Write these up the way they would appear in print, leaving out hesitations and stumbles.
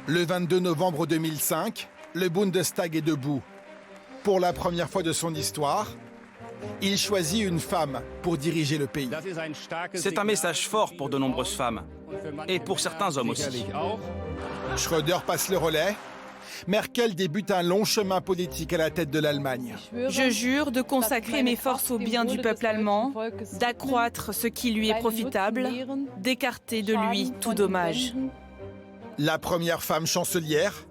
Le 22 novembre 2005, le Bundestag est debout. Pour la première fois de son histoire, il choisit une femme pour diriger le pays. C'est un message fort pour de nombreuses femmes, et pour certains hommes aussi. Schröder passe le relais. Merkel débute un long chemin politique à la tête de l'Allemagne. Je jure de consacrer mes forces au bien du peuple allemand, d'accroître ce qui lui est profitable, d'écarter de lui tout dommage. La première femme chancelière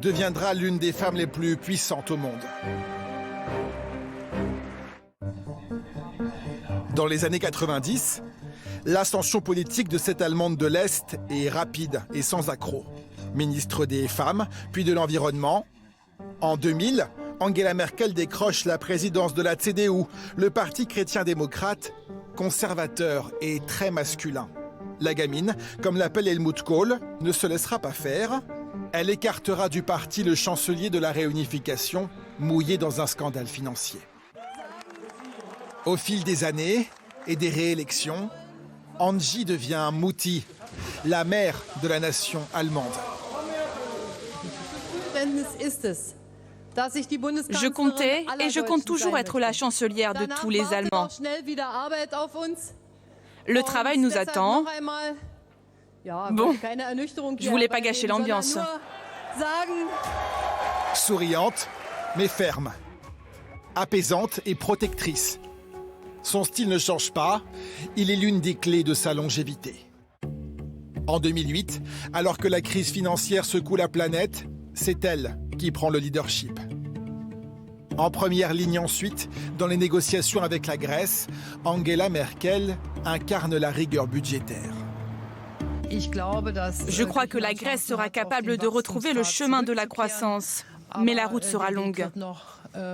deviendra l'une des femmes les plus puissantes au monde. Dans les années 90, l'ascension politique de cette Allemande de l'Est est rapide et sans accroc. Ministre des Femmes, puis de l'Environnement. En 2000, Angela Merkel décroche la présidence de la CDU, le parti chrétien-démocrate, conservateur et très masculin. La gamine, comme l'appelle Helmut Kohl, ne se laissera pas faire. Elle écartera du parti le chancelier de la réunification, mouillé dans un scandale financier. Au fil des années et des réélections, Angie devient Mutti, la mère de la nation allemande. Je comptais et je compte toujours être la chancelière de tous les Allemands. Le travail nous attend. Bon, je voulais pas gâcher l'ambiance. Souriante, mais ferme. Apaisante et protectrice. Son style ne change pas, il est l'une des clés de sa longévité. En 2008, alors que la crise financière secoue la planète, c'est elle qui prend le leadership. En première ligne ensuite, dans les négociations avec la Grèce, Angela Merkel incarne la rigueur budgétaire. Je crois que la Grèce sera capable de retrouver le chemin de la croissance, mais la route sera longue.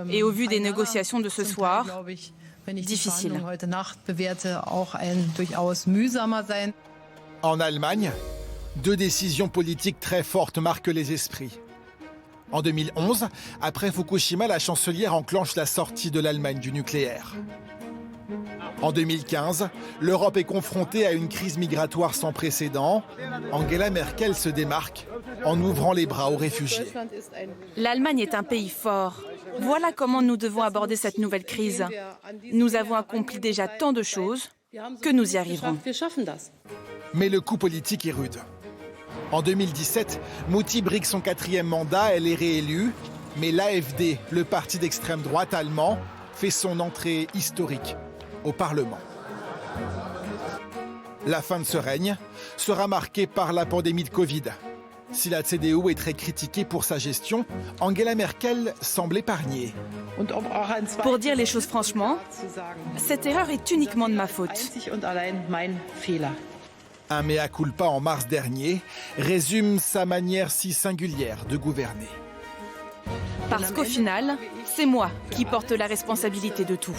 Et au vu des négociations de ce soir, difficile. En Allemagne, deux décisions politiques très fortes marquent les esprits. En 2011, après Fukushima, la chancelière enclenche la sortie de l'Allemagne du nucléaire. En 2015, l'Europe est confrontée à une crise migratoire sans précédent. Angela Merkel se démarque en ouvrant les bras aux réfugiés. L'Allemagne est un pays fort. Voilà comment nous devons aborder cette nouvelle crise. Nous avons accompli déjà tant de choses que nous y arriverons. Mais le coup politique est rude. En 2017, Mutti brigue son 4e mandat, elle est réélue, mais l'AfD, le parti d'extrême droite allemand, fait son entrée historique au Parlement. La fin de ce règne sera marquée par la pandémie de Covid. Si la CDU est très critiquée pour sa gestion, Angela Merkel semble épargnée. Pour dire les choses franchement, cette erreur est uniquement de ma faute. Un mea culpa en mars dernier résume sa manière si singulière de gouverner. Parce qu'au final, c'est moi qui porte la responsabilité de tout.